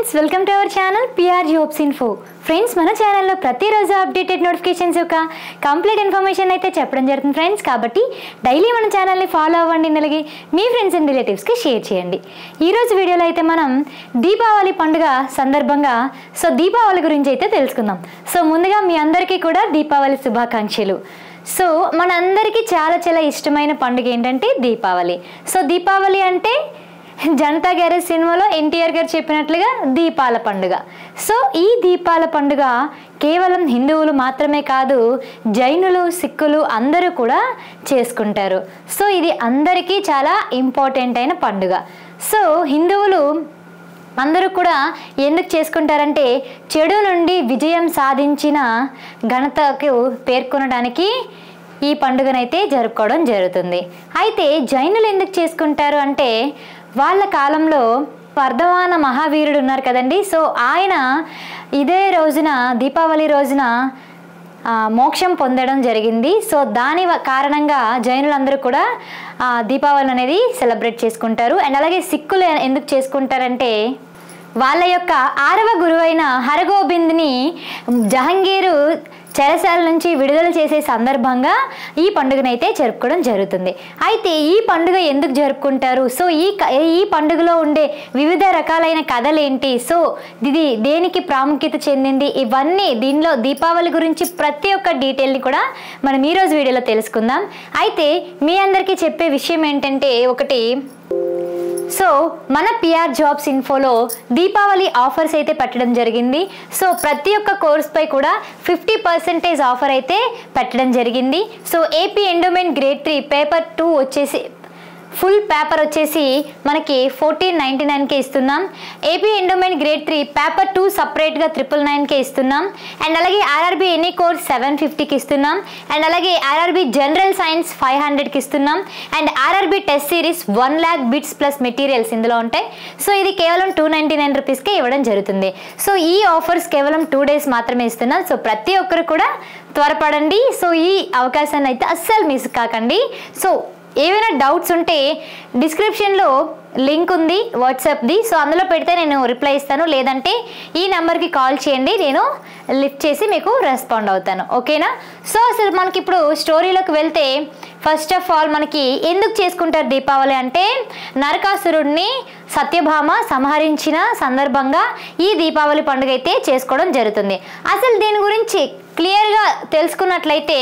Friends, welcome to our channel PR jobs info. Friends, మన ఛానల్లో ప్రతిరోజు అప్డేటెడ్ నోటిఫికేషన్స్ యొక్క కంప్లీట్ ఇన్ఫర్మేషన్ అయితే చెప్పడం జరుగుతుంది ఫ్రెండ్స్. కాబట్టి డైలీ మన ఛానల్ని ఫాలో అవ్వండి, అలాగే మీ ఫ్రెండ్స్ అండ్ రిలేటివ్స్కి షేర్ చేయండి. ఈరోజు వీడియోలో అయితే మనం దీపావళి పండుగ సందర్భంగా దీపావళి గురించి అయితే తెలుసుకుందాం. ముందుగా మీ అందరికీ కూడా దీపావళి శుభాకాంక్షలు. మనందరికీ చాలా చాలా ఇష్టమైన పండుగ ఏంటంటే దీపావళి. దీపావళి అంటే జనతా గ్యారేజ్ సినిమాలో ఎన్టీఆర్ గారు చెప్పినట్లుగా దీపాల పండుగ. ఈ దీపాల పండుగ కేవలం హిందువులు మాత్రమే కాదు, జైనులు, సిక్కులు అందరూ కూడా చేసుకుంటారు. ఇది అందరికీ చాలా ఇంపార్టెంట్ అయిన పండుగ. హిందువులు అందరూ కూడా ఎందుకు చేసుకుంటారంటే చెడు నుండి విజయం సాధించిన ఘనతకు పేర్కొనడానికి ఈ పండుగనైతే జరుపుకోవడం జరుగుతుంది. అయితే జైనులు ఎందుకు చేసుకుంటారు అంటే వాళ్ళ కాలంలో వర్ధమాన మహావీరుడు ఉన్నారు కదండి. ఆయన ఇదే రోజున దీపావళి రోజున మోక్షం పొందడం జరిగింది. దాని కారణంగా జైనులందరూ కూడా దీపావళి అనేది సెలబ్రేట్ చేసుకుంటారు. అండ్ అలాగే సిక్కులు ఎందుకు చేసుకుంటారంటే వాళ్ళ యొక్క 6వ గురువైన హరగోబింద్ని జహంగీరు చెరసాల నుంచి విడుదల చేసే సందర్భంగా ఈ పండుగనైతే జరుపుకోవడం జరుగుతుంది. అయితే ఈ పండుగ ఎందుకు జరుపుకుంటారు, ఈ పండుగలో ఉండే వివిధ రకాలైన కథలు ఏంటి, ఇది దేనికి ప్రాముఖ్యత చెందింది, ఇవన్నీ దీనిలో దీపావళి గురించి ప్రతి ఒక్క డీటెయిల్ని కూడా మనం ఈరోజు వీడియోలో తెలుసుకుందాం. అయితే మీ అందరికీ చెప్పే విషయం ఏంటంటే ఒకటి, మన పిఆర్ జాబ్స్ ఇన్ఫోలో దీపావళి ఆఫర్స్ అయితే పెట్టడం జరిగింది. ప్రతి ఒక్క కోర్స్పై కూడా 50% ఆఫర్ అయితే పెట్టడం జరిగింది. ఏపీ ఎండోమెంట్ గ్రేడ్ 3 పేపర్ 2 వచ్చేసి ఫుల్ పేపర్ వచ్చేసి మనకి 1499కే ఇస్తున్నాం. ఏపీ ఎండోమెంట్ గ్రేడ్ 3 పేపర్ 2 సపరేట్గా 999కే ఇస్తున్నాం. అండ్ అలాగే ఆర్ఆర్బీ ఎనీ కోర్స్ 750కి ఇస్తున్నాం. అండ్ అలాగే ఆర్ఆర్బీ జనరల్ సైన్స్ 500కి ఇస్తున్నాం. And RRB test series 1 lakh bits plus materials ఇందులో ఉంటాయి. ఇది కేవలం 299 రూపీస్కే ఇవ్వడం జరుగుతుంది. ఈ ఆఫర్స్ కేవలం 2 days మాత్రమే ఇస్తున్నాం. ప్రతి ఒక్కరు కూడా త్వరపడండి. ఈ అవకాశాన్ని అయితే అస్సలు మిస్ కాకండి. ఏవైనా డౌట్స్ ఉంటే డిస్క్రిప్షన్లో లింక్ ఉంది వాట్సాప్ది, అందులో పెడితే నేను రిప్లై ఇస్తాను. లేదంటే ఈ నెంబర్కి కాల్ చేయండి, నేను లిఫ్ట్ చేసి మీకు రెస్పాండ్ అవుతాను. ఓకేనా? అసలు మనకి ఇప్పుడు స్టోరీలోకి వెళ్తే ఫస్ట్ ఆఫ్ ఆల్ మనకి ఎందుకు చేసుకుంటారు దీపావళి అంటే నరకాసురుడిని సత్యభామ సంహరించిన సందర్భంగా ఈ దీపావళి పండుగ అయితే చేసుకోవడం జరుగుతుంది. అసలు దీని గురించి క్లియర్గా తెలుసుకున్నట్లయితే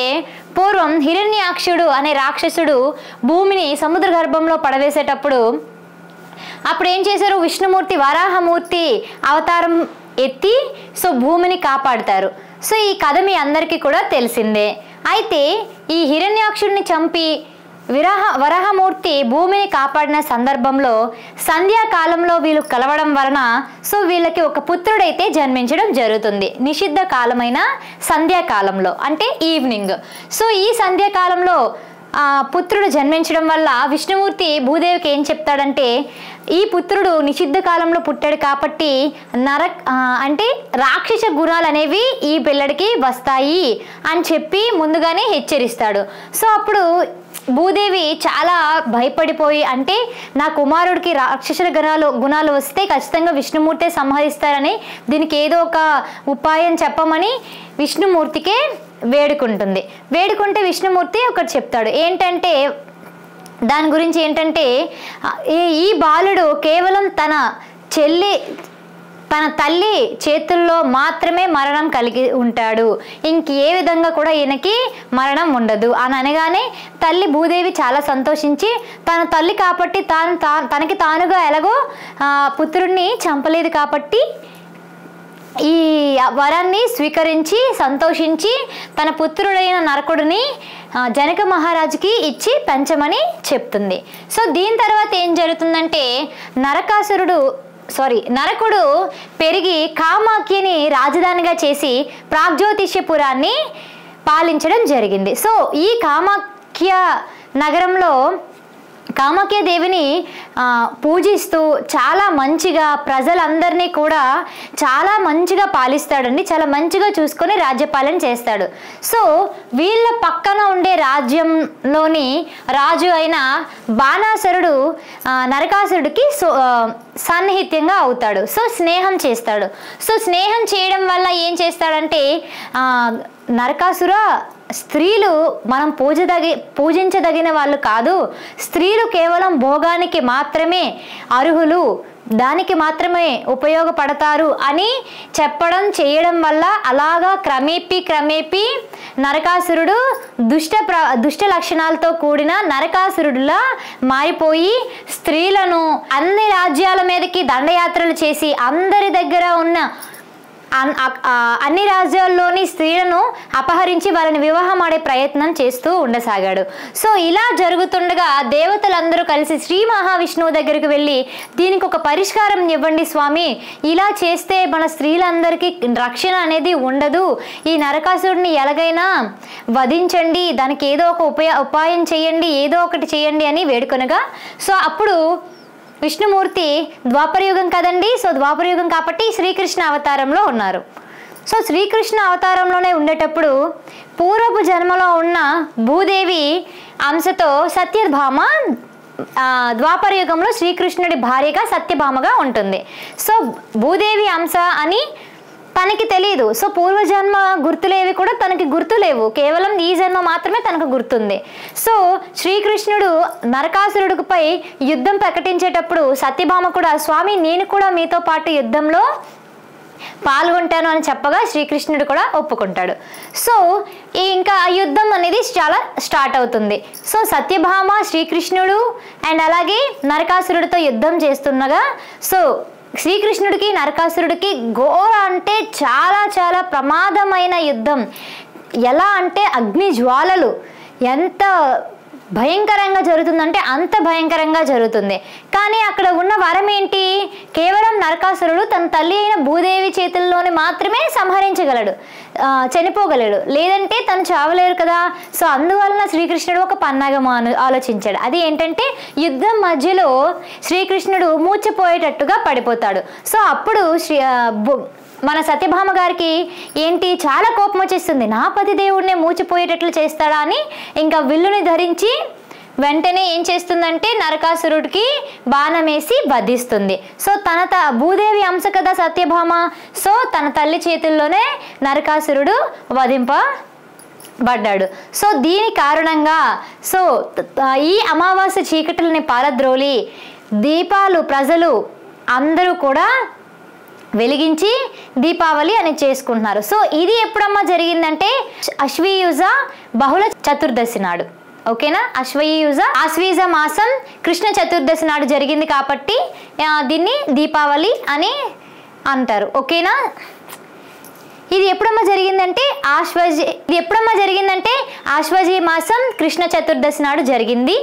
పూర్వం హిరణ్యాక్షుడు అనే రాక్షసుడు భూమిని సముద్ర గర్భంలో పడవేసేటప్పుడు అప్పుడు ఏం చేశారు, విష్ణుమూర్తి వరాహమూర్తి అవతారం ఎత్తి భూమిని కాపాడుతారు. ఈ కథ మీ అందరికీ కూడా తెలిసిందే. అయితే ఈ హిరణ్యాక్షుడిని చంపి వరాహమూర్తి భూమిని కాపాడిన సందర్భంలో సంధ్యాకాలంలో వీళ్ళు కలవడం వలన వీళ్ళకి ఒక పుత్రుడైతే జన్మించడం జరుగుతుంది. నిషిద్ధ కాలమైన సంధ్యాకాలంలో అంటే ఈవినింగ్. ఈ సంధ్యాకాలంలో పుత్రుడు జన్మించడం వల్ల విష్ణుమూర్తి భూదేవికి ఏం చెప్తాడంటే ఈ పుత్రుడు నిషిద్ధ కాలంలో పుట్టాడు కాబట్టి అంటే రాక్షస గుణాలు అనేవి ఈ పిల్లడికి వస్తాయి అని చెప్పి ముందుగానే హెచ్చరిస్తాడు. అప్పుడు భూదేవి చాలా భయపడిపోయి, అంటే నా కుమారుడికి రాక్షసుల గుణాలు వస్తే ఖచ్చితంగా విష్ణుమూర్తే సంహరిస్తారని దీనికి ఏదో ఒక ఉపాయం చెప్పమని విష్ణుమూర్తికే వేడుకుంటే విష్ణుమూర్తి ఒకటి చెప్తాడు. ఏంటంటే దాని గురించి ఏంటంటే ఈ బాలుడు కేవలం తన తల్లి చేతుల్లో మాత్రమే మరణం కలిగి ఉంటాడు, ఇంకే విధంగా కూడా ఈయనకి మరణం ఉండదు అని అనగానే తల్లి భూదేవి చాలా సంతోషించి తన తల్లి కాబట్టి తనకి తానుగా ఎలాగో పుత్రుడిని చంపలేదు కాబట్టి ఈ వరాన్ని స్వీకరించి సంతోషించి తన పుత్రుడైన నరకుడిని జనక మహారాజుకి ఇచ్చి పెంచమని చెప్తుంది. దీని తర్వాత ఏం జరుగుతుందంటే నరకుడు పెరిగి కామాఖ్యని రాజధానిగా చేసి ప్రాగ్జ్యోతిష్యపురాన్ని పాలించడం జరిగింది. ఈ కామాఖ్య నగరంలో కామాఖ్యాదేవిని పూజిస్తూ చాలా మంచిగా ప్రజలందరినీ కూడా చాలా మంచిగా పాలిస్తాడండి, చాలా మంచిగా చూసుకొని రాజ్యపాలన చేస్తాడు. సో వీళ్ళ పక్కన ఉండే రాజ్యంలోని రాజు అయిన బాణాసురుడు నరకాసురుడికి సాన్నిహిత్యంగా అవుతాడు. సో స్నేహం చేస్తాడు. సో స్నేహం చేయడం వల్ల ఏం చేస్తాడంటే నరకాసుర, స్త్రీలు మనం పూజించదగిన వాళ్ళు కాదు, స్త్రీలు కేవలం భోగానికి మాత్రమే అర్హులు, దానికి మాత్రమే ఉపయోగపడతారు అని చెప్పడం చేయడం వల్ల అలాగా క్రమేపీ నరకాసురుడు దుష్ట లక్షణాలతో కూడిన నరకాసురుడులా మారిపోయి స్త్రీలను అన్ని రాజ్యాల మీదకి దండయాత్రలు చేసి అందరి దగ్గర ఉన్న అన్ని రాజ్యాల్లోని స్త్రీలను అపహరించి వాళ్ళని వివాహం ఆడే ప్రయత్నం చేస్తూ ఉండసాగాడు. సో ఇలా జరుగుతుండగా దేవతలందరూ కలిసి శ్రీ మహావిష్ణువు దగ్గరికి వెళ్ళి దీనికి ఒక పరిష్కారం ఇవ్వండి స్వామి, ఇలా చేస్తే మన స్త్రీలందరికీ రక్షణ అనేది ఉండదు, ఈ నరకాసురుడిని ఎలాగైనా వధించండి, దానికి ఏదో ఒక ఉపాయం చేయండి, ఏదో ఒకటి చేయండి అని వేడుకొనగా సో అప్పుడు విష్ణుమూర్తి ద్వాపరయుగం కదండి, సో ద్వాపరయుగం కాబట్టి శ్రీకృష్ణ అవతారంలో ఉన్నారు. సో శ్రీకృష్ణ అవతారంలోనే ఉండేటప్పుడు పూర్వపు జన్మలో ఉన్న భూదేవి అంశతో సత్యభామ ద్వాపరయుగంలో శ్రీకృష్ణుడి భార్యగా సత్యభామగా ఉంటుంది. సో భూదేవి అంశ అని తనకి తెలియదు. సో పూర్వజన్మ గుర్తులేవి కూడా తనకి గుర్తులేవు, కేవలం ఈ జన్మ మాత్రమే తనకు గుర్తుంది. సో శ్రీకృష్ణుడు నరకాసురుడిపై యుద్ధం ప్రకటించేటప్పుడు సత్యభామ కూడా స్వామి నేను కూడా మీతో పాటు యుద్ధంలో పాల్గొంటాను అని చెప్పగా శ్రీకృష్ణుడు కూడా ఒప్పుకుంటాడు. సో ఇంకా ఆ యుద్ధం అనేది చాలా స్టార్ట్ అవుతుంది. సో సత్యభామ, శ్రీకృష్ణుడు అండ్ అలాగే నరకాసురుడితో యుద్ధం చేస్తుండగా సో శ్రీకృష్ణుడికి నరకాసురుడికి ఘోర అంటే చాలా చాలా ప్రమాదమైన యుద్ధం. ఎలా అంటే అగ్ని జ్వాలలు ఎంత భయంకరంగా జరుగుతుందంటే అంత భయంకరంగా జరుగుతుంది. కానీ అక్కడ ఉన్న వరం ఏంటి, కేవలం నరకాసురుడు తన తల్లి అయిన భూదేవి చేతుల్లోని మాత్రమే సంహరించగలడు, చనిపోగలడు, లేదంటే తను చావలేరు కదా. సో అందువలన శ్రీకృష్ణుడు ఒక పన్నాగం ఆలోచించాడు. అది ఏంటంటే యుద్ధం మధ్యలో శ్రీకృష్ణుడు మూర్ఛపోయేటట్టుగా పడిపోతాడు. సో అప్పుడు మన సత్యభామ గారికి ఏంటి చాలా కోపం వచ్చేస్తుంది, నా పతి దేవుడినే మూచిపోయేటట్లు చేస్తాడా అని ఇంకా విల్లుని ధరించి వెంటనే ఏం చేస్తుందంటే నరకాసురుడికి బాణం వేసి వధిస్తుంది. సో భూదేవి అంశ కదా సత్యభామ, సో తన తల్లి చేతుల్లోనే నరకాసురుడు వధింపబడ్డాడు. సో దీని కారణంగా సో ఈ అమావాస్య చీకటిని పారద్రోలి దీపాలు ప్రజలు అందరూ కూడా వెలిగించి దీపావళి అని చేసుకుంటున్నారు. సో ఇది ఎప్పుడమ్మా జరిగిందంటే అశ్వయుజ బహుళ చతుర్దశి నాడు. ఓకేనా, ఆశ్వీజ మాసం కృష్ణ చతుర్దశి నాడు జరిగింది కాబట్టి దీన్ని దీపావళి అని అంటారు. ఓకేనా, ఇది ఎప్పుడమ్మా జరిగిందంటే ఆశ్వజీ మాసం కృష్ణ చతుర్దశి నాడు జరిగింది.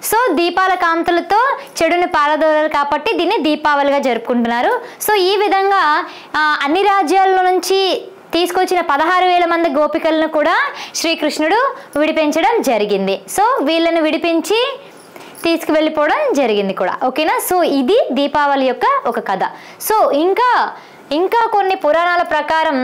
సో దీపాల కాంతులతో చెడుని పారదోలాలి కాబట్టి దీన్ని దీపావళిగా జరుపుకుంటున్నారు. సో ఈ విధంగా అన్ని రాజ్యాల నుంచి తీసుకొచ్చిన 16,000 మంది గోపికలను కూడా శ్రీకృష్ణుడు విడిపించడం జరిగింది. సో వీళ్ళని విడిపించి తీసుకువెళ్ళిపోవడం జరిగింది కూడా. ఓకేనా, సో ఇది దీపావళి యొక్క ఒక కథ. సో ఇంకా కొన్ని పురాణాల ప్రకారం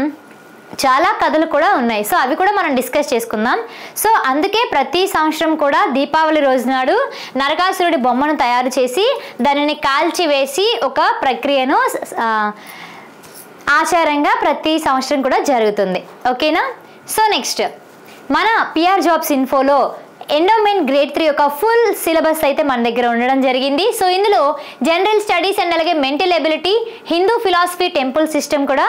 చాలా కథలు కూడా ఉన్నాయి. సో అవి కూడా మనం డిస్కస్ చేసుకుందాం. సో అందుకే ప్రతి సంవత్సరం కూడా దీపావళి రోజు నాడు నరకాసురుడి బొమ్మను తయారు చేసి దానిని కాల్చివేసి ఒక ప్రక్రియను ఆచారంగా ప్రతి సంవత్సరం కూడా జరుగుతుంది. ఓకేనా, సో నెక్స్ట్ మన పిఆర్ జాబ్స్ ఇన్ఫోలో ఎండోమెంట్ గ్రేడ్ 3 యొక్క ఫుల్ సిలబస్ అయితే మన దగ్గర ఉండడం జరిగింది. సో ఇందులో జనరల్ స్టడీస్ అండ్ అలాగే mental ability, Hindu philosophy, temple system కూడా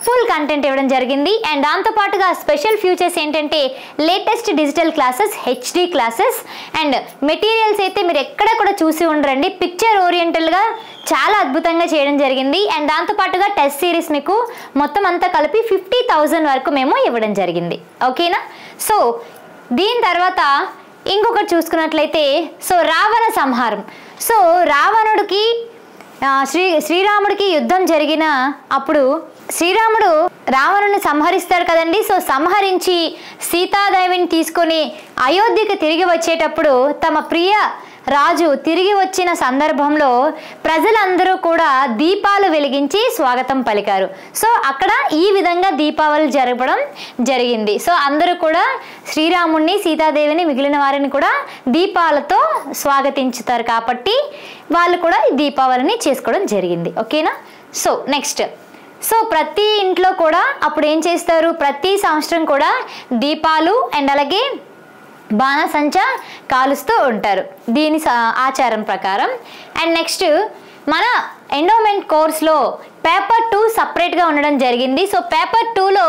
ఫుల్ కంటెంట్ ఇవ్వడం జరిగింది. అండ్ దాంతోపాటుగా స్పెషల్ ఫ్యూచర్స్ ఏంటంటే latest digital classes, HD classes and materials అయితే మీరు ఎక్కడ కూడా చూసి ఉండరండి. పిక్చర్ ఓరియంటల్గా చాలా అద్భుతంగా చేయడం జరిగింది. అండ్ దాంతోపాటుగా టెస్ట్ సిరీస్ మీకు మొత్తం అంతా కలిపి 50,000 వరకు మేము ఇవ్వడం జరిగింది. ఓకేనా, సో దీని తర్వాత ఇంకొకటి చూసుకున్నట్లయితే సో రావణ సంహారం. సో రావణుడికి శ్రీరాముడికి యుద్ధం జరిగిన అప్పుడు శ్రీరాముడు రావణుని సంహరిస్తాడు కదండి. సో సంహరించి సీతాదేవిని తీసుకొని అయోధ్యకి తిరిగి వచ్చేటప్పుడు తమ ప్రియ రాజు తిరిగి వచ్చిన సందర్భంలో ప్రజలందరూ కూడా దీపాలు వెలిగించి స్వాగతం పలికారు. సో అక్కడ ఈ విధంగా దీపావళి జరపడం జరిగింది. సో అందరూ కూడా శ్రీరాముణ్ణి, సీతాదేవిని, మిగిలిన వారిని కూడా దీపాలతో స్వాగతించుతారు కాబట్టి వాళ్ళు కూడా ఈ దీపావళిని చేసుకోవడం జరిగింది. ఓకేనా. సో నెక్స్ట్, సో ప్రతి ఇంట్లో కూడా అప్పుడు ఏం చేస్తారు, ప్రతి సంవత్సరం కూడా దీపాలు అండ్ అలాగే బాణసంచా కాలుస్తూ ఉంటారు దీని ఆచారం ప్రకారం. అండ్ నెక్స్ట్ మన ఎండోమెంట్ కోర్స్లో పేపర్ 2 సపరేట్గా ఉండడం జరిగింది. సో పేపర్ 2లో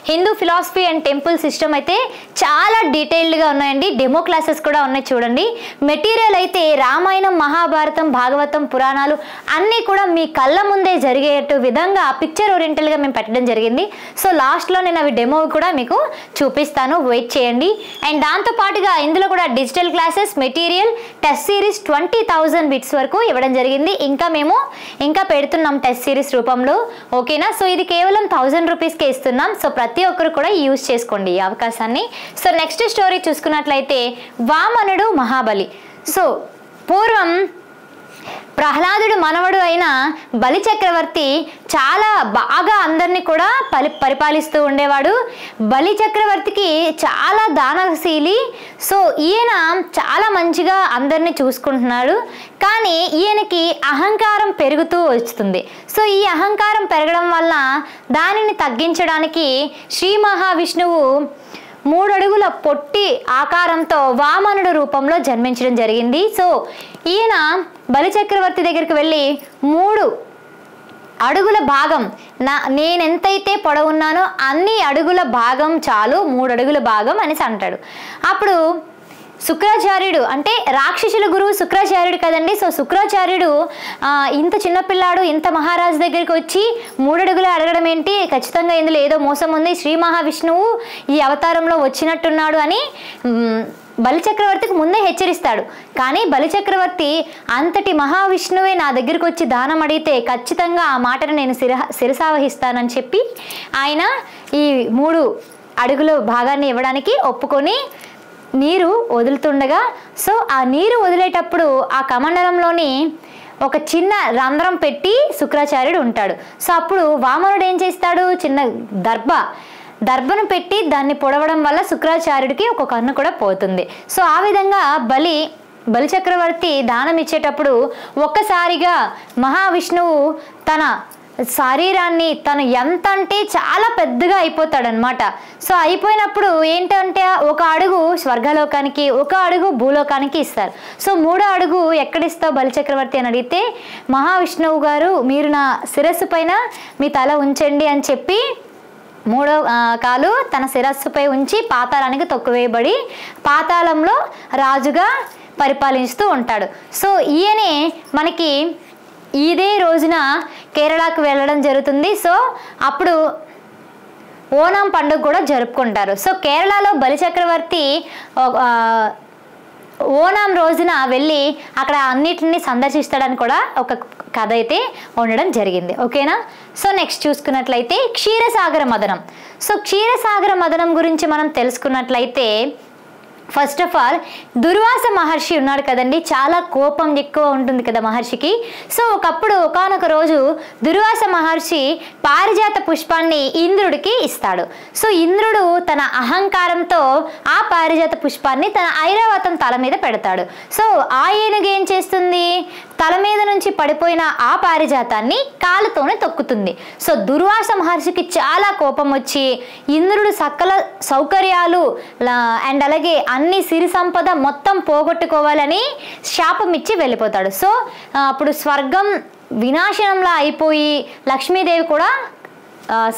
Hindu philosophy and temple system అయితే చాలా డీటెయిల్డ్గా ఉన్నాయండి. డెమో క్లాసెస్ కూడా ఉన్నాయి చూడండి. మెటీరియల్ అయితే రామాయణం, మహాభారతం, భాగవతం, పురాణాలు అన్నీ కూడా మీ కళ్ళ ముందే జరిగేట్టు విధంగా పిక్చర్ ఓరియంటల్గా మేము పెట్టడం జరిగింది. సో లాస్ట్లో నేను అవి డెమో కూడా మీకు చూపిస్తాను, వెయిట్ చేయండి. అండ్ దాంతోపాటుగా ఇందులో కూడా digital classes, material, test series 20,000 bits వరకు ఇవ్వడం జరిగింది. ఇంకా పెడుతున్నాం టెస్ట్ సిరీస్ రూపంలో. ఓకేనా. సో ఇది కేవలం 1000 రూపీస్కే ఇస్తున్నాం. సో ప్రతి ఒక్కరు కూడా యూజ్ చేసుకోండి ఈ అవకాశాన్ని. సో నెక్స్ట్ స్టోరీ చూసుకున్నట్లయితే వామనుడు, మహాబలి. సో పూర్వం ప్రహ్లాదుడు మనవడు అయిన బలి చక్రవర్తి చాలా బాగా అందరినీ కూడా పరిపాలిస్తూ ఉండేవాడు. బలి చక్రవర్తికి చాలా దానశీలి. సో ఈయన చాలా మంచిగా అందరినీ చూసుకుంటున్నాడు. కానీ ఈయనకి అహంకారం పెరుగుతూ వస్తుంది. సో ఈ అహంకారం పెరగడం వల్ల దానిని తగ్గించడానికి శ్రీ మహావిష్ణువు 3 అడుగుల పొట్టి ఆకారంతో వామనుడు రూపంలో జన్మించడం జరిగింది. సో ఈయన బలి చక్రవర్తి దగ్గరికి వెళ్ళి 3 అడుగుల భాగం, నేనెంతైతే పొడవున్నానో అన్ని అడుగుల భాగం చాలు, 3 అడుగుల భాగం అనేసి అంటాడు. అప్పుడు శుక్రాచార్యుడు, అంటే రాక్షసుల గురువు శుక్రాచార్యుడు కదండి. సో శుక్రాచార్యుడు ఇంత చిన్నపిల్లాడు ఇంత మహారాజు దగ్గరికి వచ్చి 3 అడుగులు అడగడం ఏంటి, ఖచ్చితంగా ఇందులో ఏదో మోసం ఉంది, శ్రీ మహావిష్ణువు ఈ అవతారంలో వచ్చినట్టున్నాడు అని బలిచక్రవర్తికి ముందే హెచ్చరిస్తాడు. కానీ బలిచక్రవర్తి అంతటి మహావిష్ణువే నా దగ్గరికి వచ్చి దానం అడిగితే ఖచ్చితంగా ఆ మాటను నేను శిరసావహిస్తానని చెప్పి ఆయన ఈ 3 అడుగుల భాగాన్ని ఇవ్వడానికి ఒప్పుకొని నీరు వదులుతుండగా, సో ఆ నీరు వదిలేటప్పుడు ఆ కమండలంలోని ఒక చిన్న రంధ్రం పెట్టి శుక్రాచార్యుడు ఉంటాడు. సో అప్పుడు వామనుడు ఏం చేస్తాడు, చిన్న దర్భను పెట్టి దాన్ని పొడవడం వల్ల శుక్రాచార్యుడికి ఒక కన్ను కూడా పోతుంది. సో ఆ విధంగా బలిచక్రవర్తి దానం ఇచ్చేటప్పుడు ఒక్కసారిగా మహావిష్ణువు తన శరీరాన్ని తను ఎంత అంటే చాలా పెద్దగా అయిపోతాడనమాట. సో అయిపోయినప్పుడు ఏంటంటే 1 అడుగు స్వర్గలోకానికి, 1 అడుగు భూలోకానికి ఇస్తారు. సో 3వ అడుగు ఎక్కడిస్తావు బలిచక్రవర్తి అని అడిగితే, మహావిష్ణువు గారు మీరు నా శిరస్సు పైన మీ తల ఉంచండి అని చెప్పి 3వ కాలు తన శిరస్సుపై ఉంచి పాతాళానికి తొక్కువేయబడి పాతాళంలో రాజుగా పరిపాలిస్తూ ఉంటాడు. సో ఈయనే మనకి ఇదే రోజున కేరళకు వెళ్ళడం జరుగుతుంది. సో అప్పుడు ఓనం పండుగ కూడా జరుపుకుంటారు. సో కేరళలో బలిచక్రవర్తి ఓనం రోజున వెళ్ళి అక్కడ అన్నిటిని సందర్శిస్తాడని కూడా ఒక కథ అయితే ఉండడం జరిగింది. ఓకేనా. సో నెక్స్ట్ చూసుకున్నట్లయితే క్షీరసాగర మదనం. సో క్షీరసాగర మదనం గురించి మనం తెలుసుకున్నట్లయితే ఫస్ట్ ఆఫ్ ఆల్ దుర్వాస మహర్షి ఉన్నాడు కదండి, చాలా కోపం ఎక్కువ ఉంటుంది కదా మహర్షికి. సో ఒకప్పుడు ఒకానొక రోజు దుర్వాస మహర్షి పారిజాత పుష్పాన్ని ఇంద్రుడికి ఇస్తాడు. సో ఇంద్రుడు తన అహంకారంతో ఆ పారిజాత పుష్పాన్ని తన ఐరావతం తల మీద పెడతాడు. సో ఆ ఏనుగు ఏం చేస్తుంది, తల మీద నుంచి పడిపోయిన ఆ పారిజాతాన్ని కాళ్ళతోనే తొక్కుతుంది. సో దుర్వాస మహర్షికి చాలా కోపం వచ్చి ఇంద్రుడు సకల సౌకర్యాలు అండ్ అలాగే అన్ని సిరి సంపద మొత్తం పోగొట్టుకోవాలని శాపం ఇచ్చి వెళ్ళిపోతాడు. సో అప్పుడు స్వర్గం వినాశనంలా అయిపోయి లక్ష్మీదేవి కూడా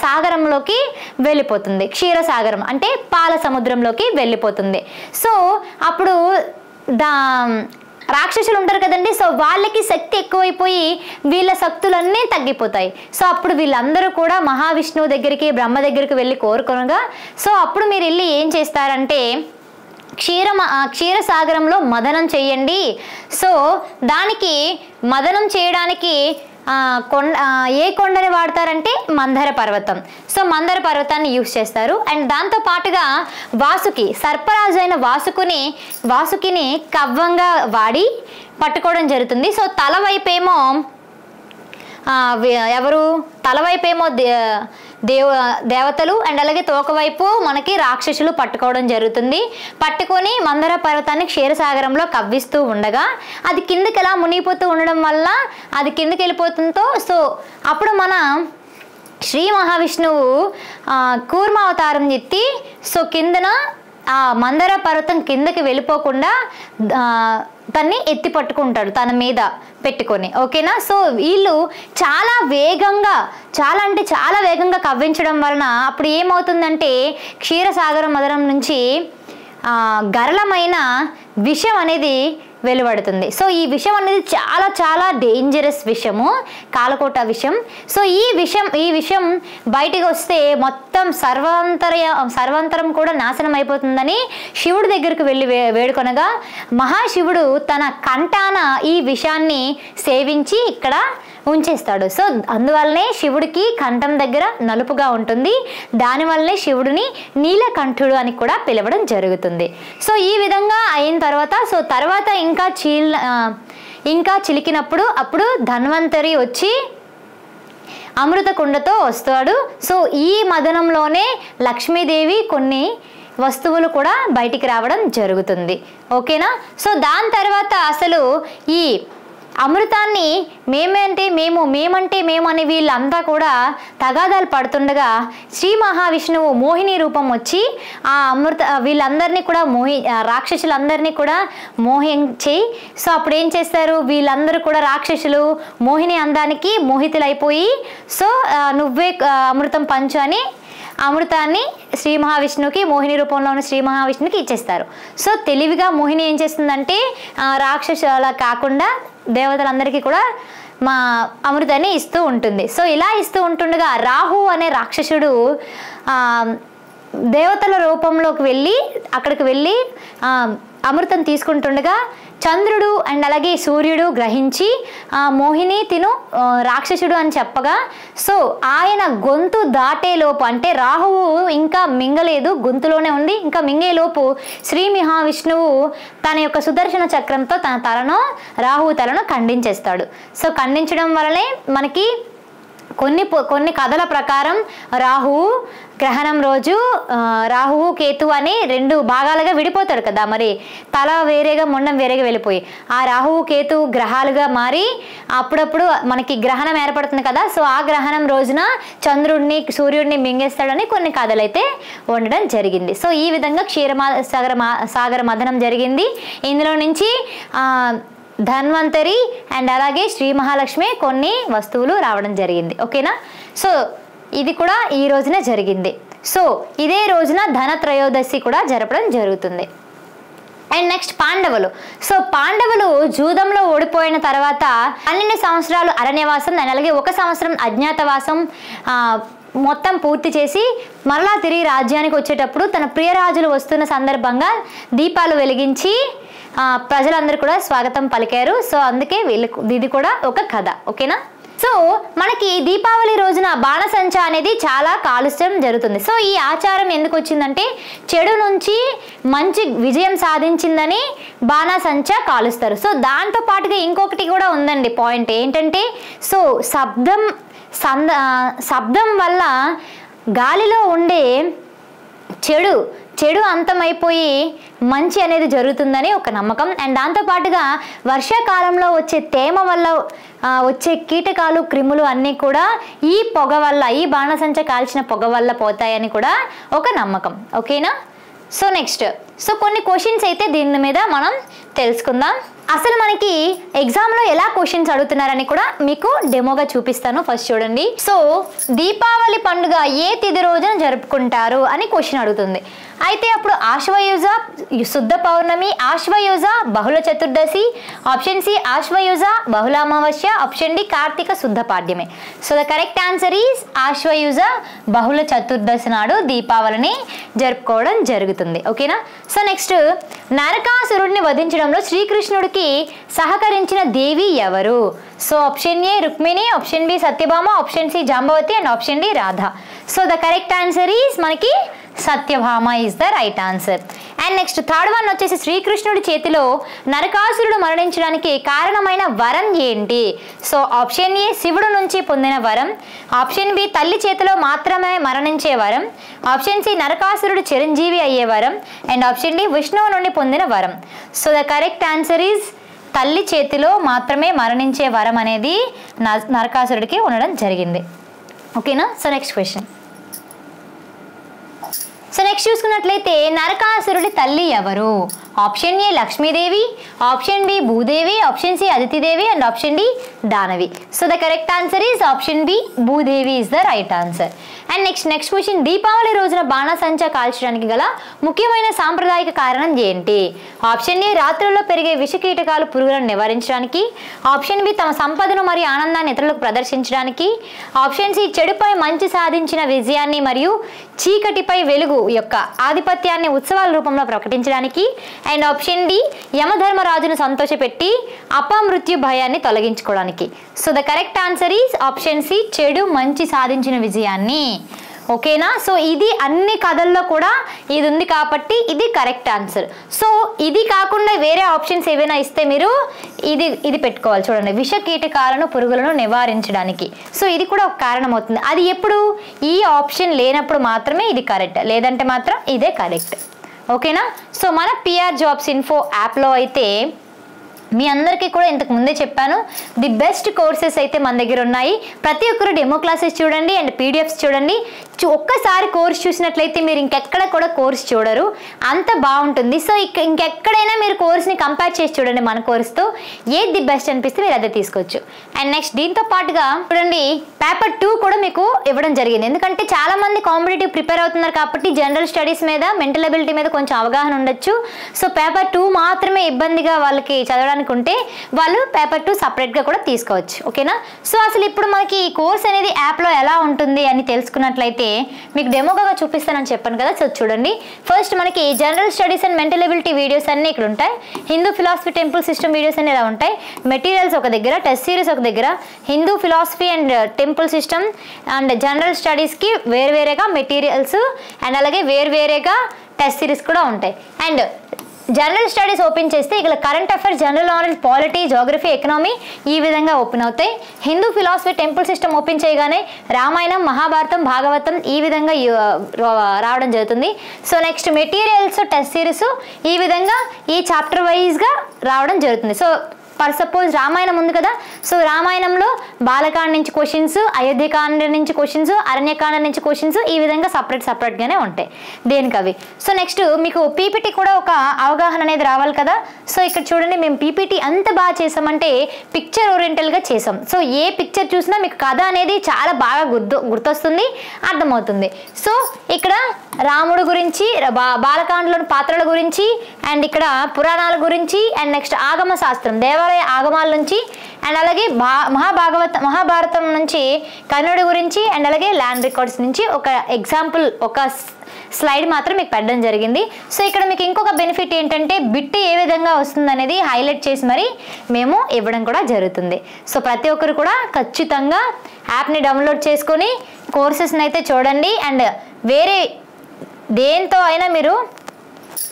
సాగరంలోకి వెళ్ళిపోతుంది. క్షీరసాగరం అంటే పాల సముద్రంలోకి వెళ్ళిపోతుంది. సో అప్పుడు రాక్షసులు ఉంటారు కదండి. సో వాళ్ళకి శక్తి ఎక్కువైపోయి వీళ్ళ శక్తులన్నీ తగ్గిపోతాయి. సో అప్పుడు వీళ్ళందరూ కూడా మహావిష్ణువు దగ్గరికి, బ్రహ్మ దగ్గరికి వెళ్ళి కోరుకొనగా, సో అప్పుడు మీరు వెళ్ళి ఏం చేస్తారంటే క్షీరసాగరంలో మదనం చేయండి. సో దానికి మదనం చేయడానికి ఏ కొండని వాడతారంటే మందర పర్వతం. సో మందర పర్వతాన్ని యూస్ చేస్తారు. అండ్ దాంతో పాటుగా వాసుకి, సర్పరాజు అయిన వాసుకిని కవ్వంగా వాడి పట్టుకోవడం జరుగుతుంది. సో తలవైపేమో దేవతలు అండ్ అలాగే తోకవైపు మనకి రాక్షసులు పట్టుకోవడం జరుగుతుంది. పట్టుకొని మందర పర్వతాన్ని క్షీరసాగరంలో కవ్విస్తూ ఉండగా అది కిందకి ఎలా మునిగిపోతూ ఉండడం వల్ల అది కిందకి వెళ్ళిపోతుందో, సో అప్పుడు మన శ్రీ మహావిష్ణువు కూర్మ అవతారం ఎత్తి సో కిందన ఆ మందర పర్వతం కిందకి వెళ్ళిపోకుండా తన్ని ఎత్తి పట్టుకుంటాడు తన మీద పెట్టుకొని. ఓకేనా. సో వీళ్ళు చాలా వేగంగా కవ్వించడం వలన అప్పుడు ఏమవుతుందంటే క్షీరసాగరం మదనం నుంచి గరళమైన విషం అనేది వెలువడుతుంది. సో ఈ విషం అనేది చాలా డేంజరస్ విషము, కాలకోట విషం. సో ఈ విషం బయటికి వస్తే మొత్తం సర్వంతరం కూడా నాశనం అయిపోతుందని శివుడి దగ్గరకు వెళ్ళి వేడుకొనగా మహాశివుడు తన కంఠాన ఈ విషాన్ని సేవించి ఇక్కడ ఉంచేస్తాడు. సో అందువల్లనే శివుడికి కంఠం దగ్గర నలుపుగా ఉంటుంది. దానివల్లనే శివుడిని నీలకంఠుడు అని కూడా పిలవడం జరుగుతుంది. సో ఈ విధంగా అయిన తర్వాత ఇంకా చిలికినప్పుడు అప్పుడు ధన్వంతరి వచ్చి అమృత కుండతో వస్తాడు. సో ఈ మదనంలోనే లక్ష్మీదేవి కొన్ని వస్తువులు కూడా బయటికి రావడం జరుగుతుంది. ఓకేనా. సో దాని తర్వాత అసలు ఈ అమృతాన్ని మేమంటే మేము అని వీళ్ళంతా కూడా తగాదాలు పడుతుండగా శ్రీ మహావిష్ణువు మోహిని రూపం వచ్చి ఆ వీళ్ళందరినీ కూడా రాక్షసులందరినీ కూడా మోహించి, సో అప్పుడు ఏం చేస్తారు, వీళ్ళందరూ కూడా రాక్షసులు మోహిని అందానికి మోహితులైపోయి సో నువ్వే అమృతం పంచు అని అమృతాన్ని శ్రీ మహావిష్ణువుకి, మోహిని రూపంలో ఉన్న శ్రీ మహావిష్ణువుకి ఇచ్చేస్తారు. సో తెలివిగా మోహిని ఏం చేస్తుందంటే రాక్షసులా కాకుండా దేవతలందరికీ కూడా మా అమృతాన్ని ఇస్తూ ఉంటుంది. సో ఇలా ఇస్తూ ఉంటుండగా రాహు అనే రాక్షసుడు దేవతల రూపంలోకి అక్కడికి వెళ్ళి అమృతం తీసుకుంటుండగా చంద్రుడు అండ్ అలాగే సూర్యుడు గ్రహించి మోహిని తిను రాక్షసుడు అని చెప్పగా సో ఆయన గొంతు దాటేలోపు, అంటే రాహువు ఇంకా మింగలేదు, గొంతులోనే ఉంది, ఇంకా మింగేలోపు శ్రీ మహావిష్ణువు తన యొక్క సుదర్శన చక్రంతో రాహువు తలను ఖండించేస్తాడు. సో ఖండించడం వల్లనే మనకి కొన్ని కథల ప్రకారం రాహువు గ్రహణం రోజు రాహువు కేతు అని 2 భాగాలుగా విడిపోతాడు కదా, మరి తల వేరేగా మొండం వేరేగా వెళ్ళిపోయి ఆ రాహువు కేతు గ్రహాలుగా మారి అప్పుడప్పుడు మనకి గ్రహణం ఏర్పడుతుంది కదా. సో ఆ గ్రహణం రోజున చంద్రుడిని సూర్యుడిని మింగేస్తాడని కొన్ని కథలు అయితే ఉండడం జరిగింది. సో ఈ విధంగా సాగర మథనం జరిగింది. ఇందులో నుంచి ధన్వంతరి అండ్ అలాగే శ్రీ మహాలక్ష్మి కొన్ని వస్తువులు రావడం జరిగింది. ఓకేనా. సో ఇది కూడా ఈ రోజున జరిగింది. సో ఇదే రోజున ధనత్రయోదశి కూడా జరపడం జరుగుతుంది. అండ్ నెక్స్ట్ పాండవులు. సో పాండవులు జూదంలో ఓడిపోయిన తర్వాత 12 సంవత్సరాలు అరణ్యవాసం అండ్ అలాగే 1 సంవత్సరం అజ్ఞాతవాసం మొత్తం పూర్తి చేసి మరలా తిరిగి రాజ్యానికి వచ్చేటప్పుడు తన ప్రియరాజులు వస్తున్న సందర్భంగా దీపాలు వెలిగించి ప్రజలందరూ కూడా స్వాగతం పలికారు. సో అందుకే ఇది కూడా ఒక కథ. ఓకేనా. సో మనకి దీపావళి రోజున బాణసంచ అనేది చాలా కాలుష్యం జరుగుతుంది. సో ఈ ఆచారం ఎందుకు వచ్చిందంటే చెడు నుంచి మంచి విజయం సాధించిందని బాణసంచ కాలుస్తారు. సో దాంతో పాటుగా ఇంకొకటి కూడా ఉందండి పాయింట్ ఏంటంటే సో శబ్దం వల్ల గాలిలో ఉండే చెడు అంతమైపోయి మంచి అనేది జరుగుతుందని ఒక నమ్మకం. అండ్ దాంతోపాటుగా వర్షాకాలంలో వచ్చే తేమ వల్ల వచ్చే కీటకాలు క్రిములు అన్నీ కూడా ఈ పొగ వల్ల, ఈ బాణసంచ కాల్చిన పొగ వల్ల పోతాయని కూడా ఒక నమ్మకం. ఓకేనా. సో నెక్స్ట్ కొన్ని క్వశ్చన్స్ అయితే దీని మీద మనం తెలుసుకుందాం. అసలు మనకి ఎగ్జామ్లో ఎలా క్వశ్చన్స్ అడుగుతున్నారని కూడా మీకు డెమోగా చూపిస్తాను. ఫస్ట్ చూడండి. సో దీపావళి పండుగ ఏ తిథి రోజున జరుపుకుంటారు అని క్వశ్చన్ అడుగుతుంది. అయితే అప్పుడు ఆశ్వయుజ శుద్ధ పౌర్ణమి, ఆశ్వయుజ బహుళ చతుర్దశి, ఆప్షన్ సి ఆశ్వయుజ బహుళ అమావాస్య, ఆప్షన్ డి కార్తీక శుద్ధ పాడ్యమే. So the correct answer is ఆశ్వయుజ బహుళ చతుర్దశి నాడు దీపావళిని జరుపుకోవడం జరుగుతుంది. ఓకేనా. సో నెక్స్ట్ నరకాసురుడిని వధించడంలో శ్రీకృష్ణుడికి యుద్ధానికి సహకరించిన దేవి ఎవరు? So option A Rukmini, option B Satyabhama, option C Jambavati and option D Radha. So the correct answer is మనకి Satyabhama is the right answer. And next third one వచ్చేసి శ్రీకృష్ణుడి చేతిలో నరకాసురుడు మరణించడానికి కారణమైన వరం ఏంటి? సో ఆప్షన్ ఏ శివుడు నుంచి పొందిన వరం, ఆప్షన్ బి తల్లి చేతిలో మాత్రమే మరణించే వరం, ఆప్షన్ సి నరకాసురుడు చిరంజీవి అయ్యే వరం అండ్ ఆప్షన్ డి విష్ణువు నుండి పొందిన వరం. So the correct answer is తల్లి చేతిలో మాత్రమే మరణించే వరం అనేది నరకాసురుడికి ఉండడం జరిగింది. ఓకేనా? So next question. So next చూసుకున్నట్లయితే నరకాసురుడి తల్లి ఎవరు? Option A Lakshmidevi, option B Bhudevi, option C Aditidevi and option D Danavi. So the correct answer is option B Bhudevi is the right answer. And next question. Deepavali రోజున బాణసంచా కాల్చడానికి గల ముఖ్యమైన సాంప్రదాయిక కారణం ఏంటి? ఆప్షన్ ఏ రాత్రుల్లో పెరిగే విషకీటకాలు పురుగులను నివారించడానికి, ఆప్షన్ బి తమ సంపదను మరియు ఆనందాన్ని ఇతరులకు ప్రదర్శించడానికి, ఆప్షన్ సి చెడుపై మంచి సాధించిన విజయాన్ని మరియు చీకటిపై వెలుగు యొక్క ఆధిపత్యాన్ని ఉత్సవాల రూపంలో ప్రకటించడానికి అండ్ ఆప్షన్ డి యమధర్మరాజును సంతోషపెట్టి అపమృత్యు భయాన్ని తొలగించుకోవడానికి. So the correct answer is option C చెడు మంచి సాధించిన విజయాన్ని. ఓకేనా? సో ఇది అన్ని కథల్లో కూడా ఇది ఉంది కాబట్టి ఇది కరెక్ట్ ఆన్సర్. సో ఇది కాకుండా వేరే ఆప్షన్స్ ఏవైనా ఇస్తే మీరు ఇది పెట్టుకోవాలి. చూడండి, విష కీటకాలను పురుగులను నివారించడానికి. సో ఇది కూడా ఒక కారణం అవుతుంది. అది ఎప్పుడు? ఈ ఆప్షన్ లేనప్పుడు మాత్రమే ఇది కరెక్ట్, లేదంటే మాత్రం ఇదే కరెక్ట్. ఓకేనా? సో మన పిఆర్ జాబ్స్ ఇన్ఫో యాప్లో అయితే మీ అందరికీ కూడా ఇంతకు ముందే చెప్పాను, ది బెస్ట్ కోర్సెస్ అయితే మన దగ్గర ఉన్నాయి. ప్రతి ఒక్కరు డెమో క్లాసెస్ చూడండి అండ్ పీడిఎఫ్స్ చూడండి. ఒక్కసారి కోర్స్ చూసినట్లయితే మీరు ఇంకెక్కడ కూడా కోర్స్ చూడరు, అంత బాగుంటుంది. సో ఇంకెక్కడైనా మీరు కోర్స్ని కంపేర్ చేసి చూడండి మన కోర్స్తో, ఏది ది బెస్ట్ అనిపిస్తే మీరు అదే తీసుకోవచ్చు. అండ్ నెక్స్ట్ దీంతో పాటుగా చూడండి పేపర్ 2 కూడా మీకు ఇవ్వడం జరిగింది. ఎందుకంటే చాలా మంది కాంపిటేటివ్ ప్రిపేర్ అవుతున్నారు కాబట్టి జనరల్ స్టడీస్ మీద, మెంటల్ ఎబిలిటీ మీద కొంచెం అవగాహన ఉండొచ్చు. సో పేపర్ 2 మాత్రమే ఇబ్బందిగా వాళ్ళకి చదవడానికి ఉంటే వాళ్ళు పేపర్ 2 సపరేట్గా కూడా తీసుకోవచ్చు. ఓకేనా? సో అసలు ఇప్పుడు మనకి ఈ కోర్స్ అనేది యాప్లో ఎలా ఉంటుంది అని తెలుసుకున్నట్లయితే మీకు డెమోగా చూపిస్తానని చెప్పాను కదా. సో చూడండి, ఫస్ట్ మనకి general studies and mental ability videos అన్నీ ఇక్కడ ఉంటాయి. Hindu philosophy temple system videos అన్నీ ఇలా ఉంటాయి. మెటీరియల్స్ ఒక దగ్గర, టెస్ట్ సిరీస్ ఒక దగ్గర, Hindu philosophy and temple system and general స్టడీస్కి వేరువేరేగా మెటీరియల్స్ అండ్ అలాగే వేరువేరేగా టెస్ట్ సిరీస్ కూడా ఉంటాయి. అండ్ జనరల్ స్టడీస్ ఓపెన్ చేస్తే ఇక్కడ current affairs, general knowledge, polity, geography, economy ఈ విధంగా ఓపెన్ అవుతాయి. Hindu philosophy temple system open చేయగానే రామాయణం, మహాభారతం, భాగవతం ఈ విధంగా రావడం జరుగుతుంది. So next materials, test series ఈ విధంగా ఈ చాప్టర్ వైజ్గా రావడం జరుగుతుంది. సో ఫర్ సపోజ్ రామాయణం ఉంది కదా, సో రామాయణంలో బాలకాండ నుంచి క్వశ్చన్స్, అయోధ్యకాండ నుంచి క్వశ్చన్స్, అరణ్యకాండ నుంచి క్వశ్చన్స్ ఈ విధంగా సపరేట్గానే ఉంటాయి దేనికి అవి. సో నెక్స్ట్ మీకు పీపీటీ కూడా ఒక అవగాహన అనేది రావాలి కదా. సో ఇక్కడ చూడండి, మేము పీపీటీ అంత బాగా చేసామంటే పిక్చర్ ఓరియంటల్గా చేసాం. సో ఏ పిక్చర్ చూసినా మీకు కథ అనేది చాలా బాగా గుర్తొస్తుంది, అర్థమవుతుంది. సో ఇక్కడ రాముడు గురించి, బాలకాండలోని పాత్రల గురించి అండ్ ఇక్కడ పురాణాల గురించి అండ్ నెక్స్ట్ ఆగమ శాస్త్రం, దేవాలయ ఆగమాల నుంచి అండ్ అలాగే మహాభారతం నుంచి కర్ణుడి గురించి అండ్ అలాగే ల్యాండ్ రికార్డ్స్ నుంచి ఒక ఎగ్జాంపుల్, ఒక స్లైడ్ మాత్రం మీకు పెట్టడం జరిగింది. సో ఇక్కడ మీకు ఇంకొక బెనిఫిట్ ఏంటంటే బిట్ ఏ విధంగా వస్తుంది అనేది హైలైట్ చేసి మరి మేము ఇవ్వడం కూడా జరుగుతుంది. సో ప్రతి ఒక్కరు కూడా ఖచ్చితంగా యాప్ని డౌన్లోడ్ చేసుకొని కోర్సెస్ని అయితే చూడండి అండ్ వేరే దేంతో అయినా మీరు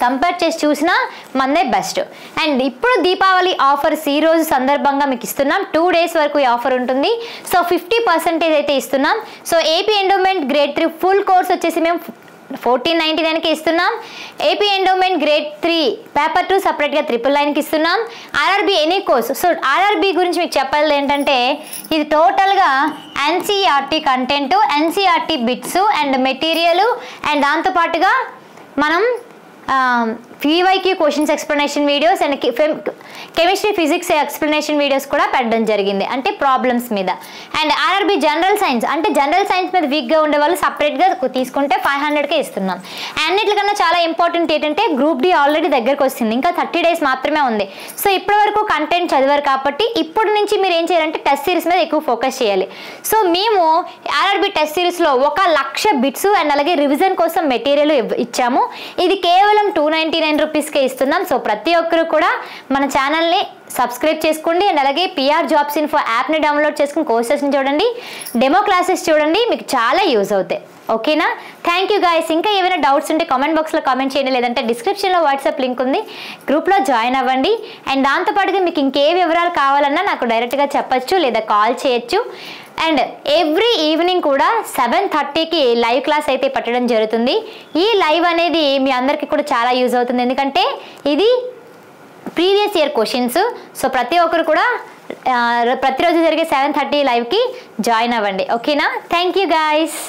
కంపేర్ చేసి చూసినా మనదే బెస్ట్. అండ్ ఇప్పుడు దీపావళి ఆఫర్స్ ఈ రోజు సందర్భంగా మీకు ఇస్తున్నాం. 2 days వరకు ఈ ఆఫర్ ఉంటుంది. సో 50% అయితే ఇస్తున్నాం. So AP endowment grade 3 full course వచ్చేసి మేము 1499కి ఇస్తున్నాం. ఏపీ ఎండోమెంట్ గ్రేడ్ 3 పేపర్ 2 సపరేట్గా 999కి ఇస్తున్నాం. RRB any course. So RRB గురించి మీకు చెప్పాలి ఏంటంటే ఇది టోటల్గా NCERT content, NCERT bits and material and దాంతోపాటుగా మనం PYQ questions explanation videos and chemistry, physics explanation videos కూడా పెట్టడం జరిగింది, అంటే ప్రాబ్లమ్స్ మీద. అండ్ ఆర్ఆర్బీ జనరల్ సైన్స్, అంటే జనరల్ సైన్స్ మీద వీక్గా ఉండే వాళ్ళు సపరేట్గా తీసుకుంటే 500కే ఇస్తున్నాం. అన్నిటికన్నా చాలా ఇంపార్టెంట్ ఏంటంటే గ్రూప్ డి ఆల్రెడీ దగ్గరకు వస్తుంది, ఇంకా 30 days మాత్రమే ఉంది. సో ఇప్పటి వరకు కంటెంట్ చదివారు కాబట్టి ఇప్పటి నుంచి మీరు ఏం చేయాలంటే టెస్ట్ సిరీస్ మీద ఎక్కువ ఫోకస్ చేయాలి. సో మేము ఆర్ఆర్బీ టెస్ట్ సిరీస్లో 1,00,000 బిట్స్ అండ్ అలాగే రివిజన్ కోసం మెటీరియల్ ఇచ్చాము. ఇది కేవలం 299 99 రూపీస్కే ఇస్తున్నాం. సో ప్రతి ఒక్కరు కూడా మన ఛానల్ని సబ్స్క్రైబ్ చేసుకోండి. అండ్ అలాగే పిఆర్ జాబ్స్ ఇన్ఫో యాప్ని డౌన్లోడ్ చేసుకుని కోర్సెస్ని చూడండి, డెమో క్లాసెస్ చూడండి, మీకు చాలా యూజ్ అవుతాయి. ఓకేనా? Thank you guys. ఇంకా ఏమైనా డౌట్స్ ఉంటే కామెంట్ బాక్స్లో కామెంట్ చేయండి, లేదంటే డిస్క్రిప్షన్లో వాట్సాప్ లింక్ ఉంది, గ్రూప్లో జాయిన్ అవ్వండి. అండ్ దాంతోపాటుగా మీకు ఇంకే వివరాలు కావాలన్నా నాకు డైరెక్ట్గా చెప్పచ్చు లేదా కాల్ చేయొచ్చు. అండ్ ఎవ్రీ ఈవినింగ్ కూడా 7:30కి లైవ్ క్లాస్ అయితే పెట్టడం జరుగుతుంది. ఈ లైవ్ అనేది మీ అందరికీ కూడా చాలా యూజ్ అవుతుంది, ఎందుకంటే ఇది ప్రీవియస్ ఇయర్ క్వశ్చన్స్. సో ప్రతి ఒక్కరు కూడా ప్రతిరోజు జరిగే 7:30 లైవ్కి జాయిన్ అవ్వండి. ఓకేనా? Thank you guys.